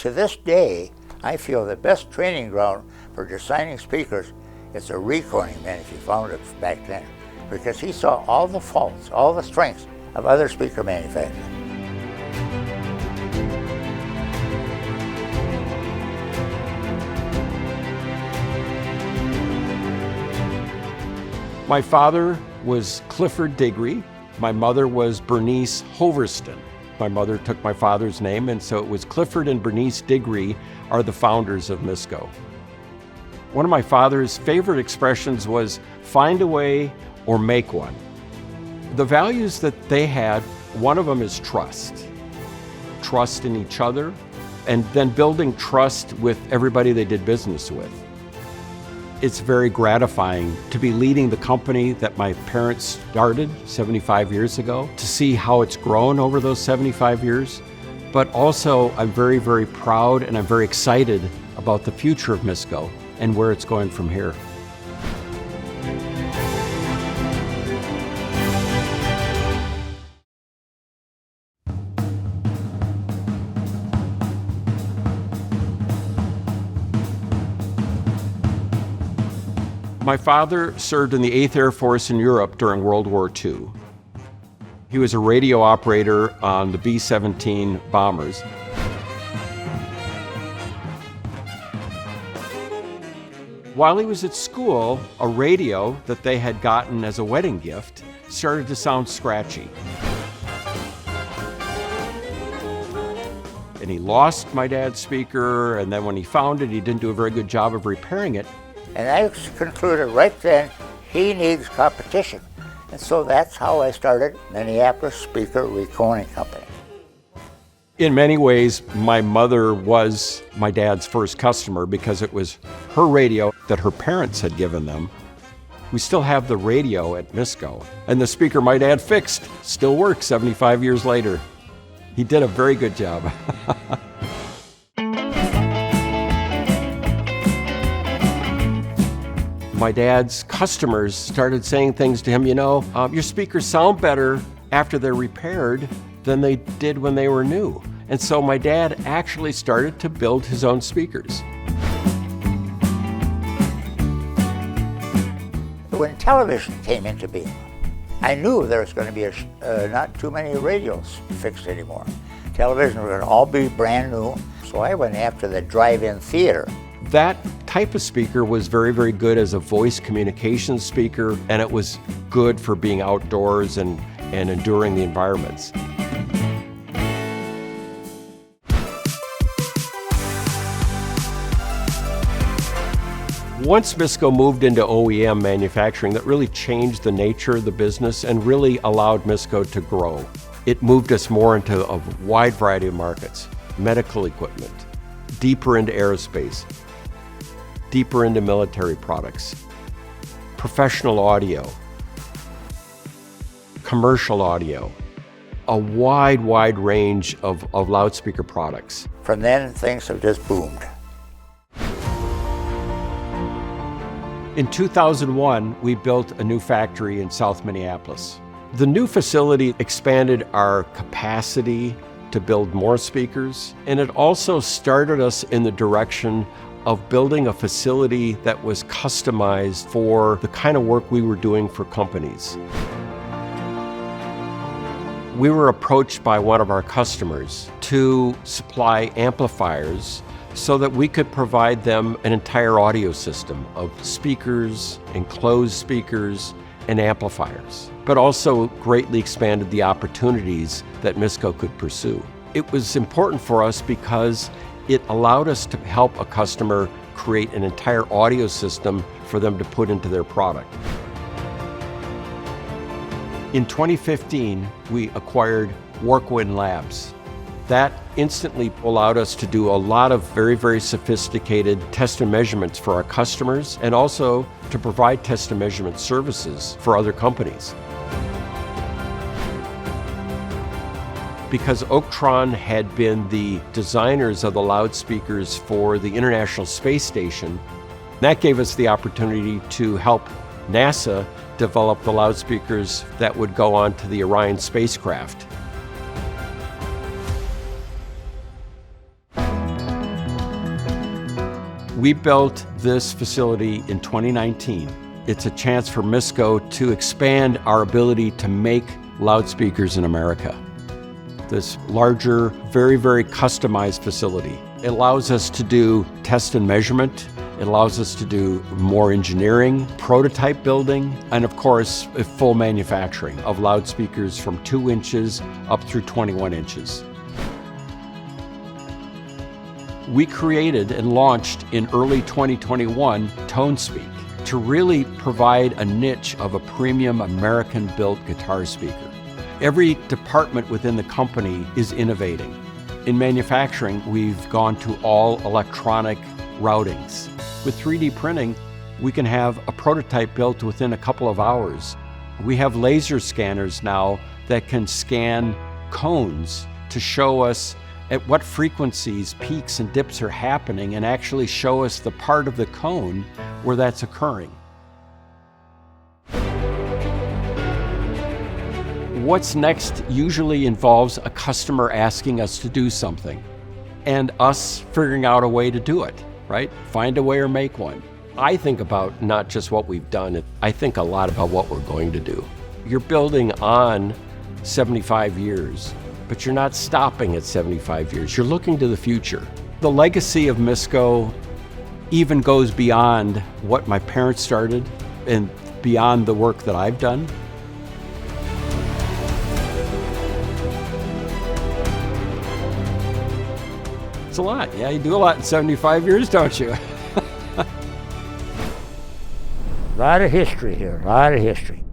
to this day, I feel the best training ground for designing speakers is a reconing man, if you found it back then, because he saw all the faults, all the strengths of other speaker manufacturers. My father was Clifford Digre. My mother was Bernice Hoverston. My mother took my father's name, and so it was Clifford and Bernice Digre are the founders of MISCO. One of my father's favorite expressions was, find a way or make one. The values that they had, one of them is trust. Trust in each other, and then building trust with everybody they did business with. It's very gratifying to be leading the company that my parents started 75 years ago, to see how it's grown over those 75 years. But also, I'm very, very proud and I'm very excited about the future of MISCO and where it's going from here. My father served in the 8th Air Force in Europe during World War II. He was a radio operator on the B-17 bombers. While he was at school, a radio that they had gotten as a wedding gift started to sound scratchy. And he lost my dad's speaker, and then when he found it, he didn't do a very good job of repairing it. And I concluded right then, he needs competition. And so that's how I started Minneapolis Speaker Reconing Company. In many ways, my mother was my dad's first customer because it was her radio that her parents had given them. We still have the radio at MISCO, and the speaker my dad fixed still works 75 years later. He did a very good job. My dad's customers started saying things to him, you know, your speakers sound better after they're repaired than they did when they were new. And so my dad actually started to build his own speakers. When television came into being, I knew there was going to be not too many radios fixed anymore. Television was going to all be brand new, so I went after the drive-in theater. That type of speaker was very, very good as a voice communication speaker, and it was good for being outdoors and enduring the environments. Once MISCO moved into OEM manufacturing, that really changed the nature of the business and really allowed MISCO to grow. It moved us more into a wide variety of markets: medical equipment, deeper into aerospace, deeper into military products, professional audio, commercial audio, a wide range of loudspeaker products. From then, things have just boomed. In 2001, we built a new factory in South Minneapolis. The new facility expanded our capacity to build more speakers, and it also started us in the direction of building a facility that was customized for the kind of work we were doing for companies. We were approached by one of our customers to supply amplifiers so that we could provide them an entire audio system of speakers, enclosed speakers, and amplifiers, but also greatly expanded the opportunities that MISCO could pursue. It was important for us because it allowed us to help a customer create an entire audio system for them to put into their product. In 2015, we acquired Workwin Labs. That instantly allowed us to do a lot of very, very sophisticated test and measurements for our customers, and also to provide test and measurement services for other companies. Because Oaktron had been the designers of the loudspeakers for the International Space Station, that gave us the opportunity to help NASA develop the loudspeakers that would go on to the Orion spacecraft. We built this facility in 2019. It's a chance for MISCO to expand our ability to make loudspeakers in America. This larger, very, very customized facility. It allows us to do test and measurement. It allows us to do more engineering, prototype building, and of course, a full manufacturing of loudspeakers from 2 inches up through 21 inches. We created and launched in early 2021 ToneSpeak to really provide a niche of a premium American-built guitar speaker. Every department within the company is innovating. In manufacturing, we've gone to all electronic routings. With 3D printing, we can have a prototype built within a couple of hours. We have laser scanners now that can scan cones to show us at what frequencies peaks and dips are happening and actually show us the part of the cone where that's occurring. What's next usually involves a customer asking us to do something and us figuring out a way to do it, right? Find a way or make one. I think about not just what we've done, I think a lot about what we're going to do. You're building on 75 years, but you're not stopping at 75 years. You're looking to the future. The legacy of MISCO even goes beyond what my parents started and beyond the work that I've done. It's a lot. Yeah, you do a lot in 75 years, don't you? A lot of history here, a lot of history.